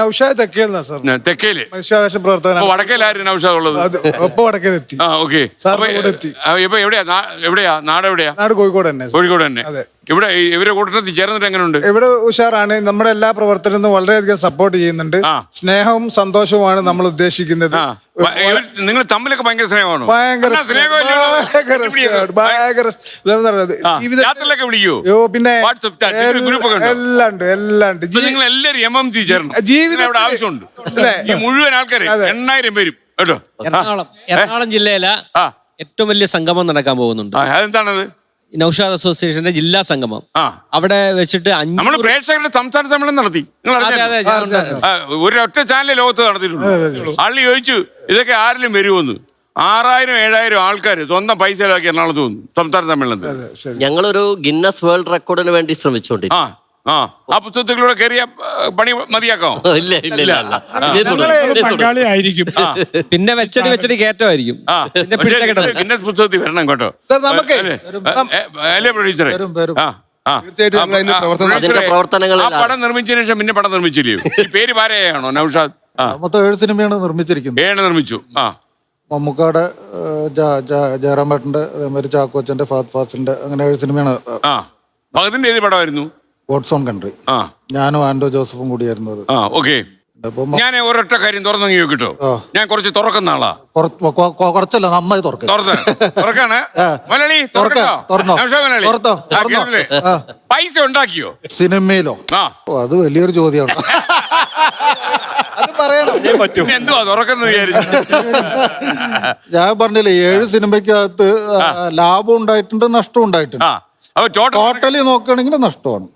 Naushad തെക്കേലെന്നാ sir. തെക്കേല് മനുഷ്യാവകാശ പ്രവർത്തകൻ. വടക്കേലായിരുന്നു നൗഷാദ് ഉള്ളത്? ഒപ്പം വടക്കേലെത്തി. ഓക്കെ. ഇപ്പൊ എവിടെയാ നാട് എവിടെയാ? നാട് കോഴിക്കോട് തന്നെ. കോഴിക്കോട് തന്നെ. ഇവിടെ ഇവരെ കൂട്ടത്തിൽ ചേർന്നിട്ട് എങ്ങനെയുണ്ട്? ഇവിടെ ഉഷാറാണ്. നമ്മുടെ എല്ലാ പ്രവർത്തനവും വളരെയധികം സപ്പോർട്ട് ചെയ്യുന്നുണ്ട്. സ്നേഹവും സന്തോഷവുമാണ് നമ്മൾ ഉദ്ദേശിക്കുന്നത്. നിങ്ങൾ തമ്മിലൊക്കെ ഭയങ്കര സ്നേഹമാണ്. ഭയങ്കര വിളിക്കോ? പിന്നെ എല്ലാം ഉണ്ട്. നിങ്ങൾ എല്ലാവരും MMC ചേർന്ന് ജീവിതം ആവശ്യമുണ്ട്. ഈ മുഴുവൻ ആൾക്കാരെ 8000 പേരും കേട്ടോ. എറണാകുളം ജില്ലയിലെ ഏറ്റവും വലിയ സംഗമം നടക്കാൻ പോകുന്നുണ്ട്. അതെന്താണത്? നൗഷാദ് അസോസിയേഷന്റെ ജില്ലാ സംഗമം. അവിടെ വെച്ചിട്ട് നമ്മൾ പ്രേക്ഷകരുടെ സംസ്ഥാന സമ്മേളനം നടത്തി. ഒരൊറ്റ ചാനൽ ലോകത്ത് നടത്തിയിട്ടുള്ളൂ. ആളി ചോദിച്ചു ഇതൊക്കെ ആരിലും വരുമോന്ന്. 6000-7000 ആൾക്കാർ സ്വന്തം പൈസയിലാക്കി എറണാകുളത്ത് വന്നു സംസ്ഥാന സമ്മേളനത്തിൽ. ഞങ്ങളൊരു ഗിന്നസ് വേൾഡ് റെക്കോർഡിന് വേണ്ടി ശ്രമിച്ചോണ്ടിരിക്കും. ആ പുസ്തകത്തിലൂടെ കയറിയ പണി മതിയാക്കാമോ? പങ്കാളിയായിരിക്കും. പിന്നെ വെച്ചടി കയറ്റമായിരിക്കും. ഗിന്നസ് പുസ്തകത്തിൽ വരണം കേട്ടോ. അല്ലേ പ്രൊഡ്യൂസറെ? പടം നിർമ്മിച്ചതിന് ശേഷം പിന്നെ പടം നിർമ്മിച്ചില്ലയോ? ഈ പേര് ഭാരയാണോ നൗഷാദ്? മൊത്തം 7 സിനിമയാണ് നിർമ്മിച്ചിരിക്കുന്നത്. 7 നിർമ്മിച്ചു. മമ്മൂക്കാട്, ജയറാമേട്ടന്റെ, അതേമാതിരി ചാക്കോച്ചന്റെ, ഫഹദ് ഫാസിലിന്റെ, അങ്ങനെ 7 സിനിമയാണ്. ഭഗതിന്റെ ഏത് പടമായിരുന്നു? God's own country. ഞാനും ആൻഡോ ജോസഫും കൂടിയായിരുന്നു അത്. ഓക്കെ. ഞാൻ ഒരൊറ്റ കാര്യം തുറന്നു കിട്ടോ. ഞാൻ കുറച്ച് തുറക്കുന്ന ആളാ. കുറച്ചല്ല, നന്നായി തുറക്കാണ്. പൈസ ഉണ്ടാക്കിയോ സിനിമയിലോ? അത് വലിയൊരു ചോദ്യമാണ്. എന്തുവാ തുറക്കെന്ന് വിചാരിച്ചു? ഞാൻ പറഞ്ഞില്ലേ, 7 സിനിമയ്ക്കകത്ത് ലാഭം ഉണ്ടായിട്ടുണ്ട്, നഷ്ടം ഉണ്ടായിട്ടുണ്ട്. ടോട്ടലി നോക്കുകയാണെങ്കിൽ നഷ്ടമാണ്.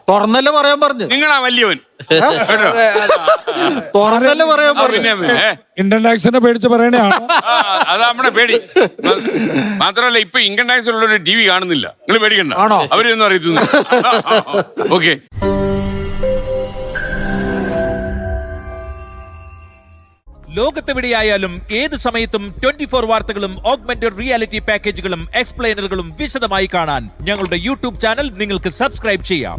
തുറന്നല്ലേ പറയാൻ പറഞ്ഞു. നിങ്ങളാ വലിയവൻ. തുറന്നല്ലേ പറയാൻ പറഞ്ഞു. ഇൻകം ടാക്സിനെ പേടിച്ച് പറയണേ. അതാ നമ്മുടെ പേടി. മാത്രമല്ല ഇപ്പൊ ഇൻകം ടാക്സ് ഉള്ളൊരു TV കാണുന്നില്ല. നിങ്ങൾ പേടിക്കണ്ട. അവരൊന്നും അറിയത്തുന്നു. ഓക്കെ. ലോകത്തെവിടെയായാലും ഏത് സമയത്തും 24 വാർത്തകളും ഓഗ്മെന്റഡ് റിയാലിറ്റി പാക്കേജുകളും എക്സ്പ്ലെയിനറുകളും വിശദമായി കാണാൻ ഞങ്ങളുടെ YouTube ചാനൽ നിങ്ങൾക്ക് സബ്സ്ക്രൈബ് ചെയ്യാം.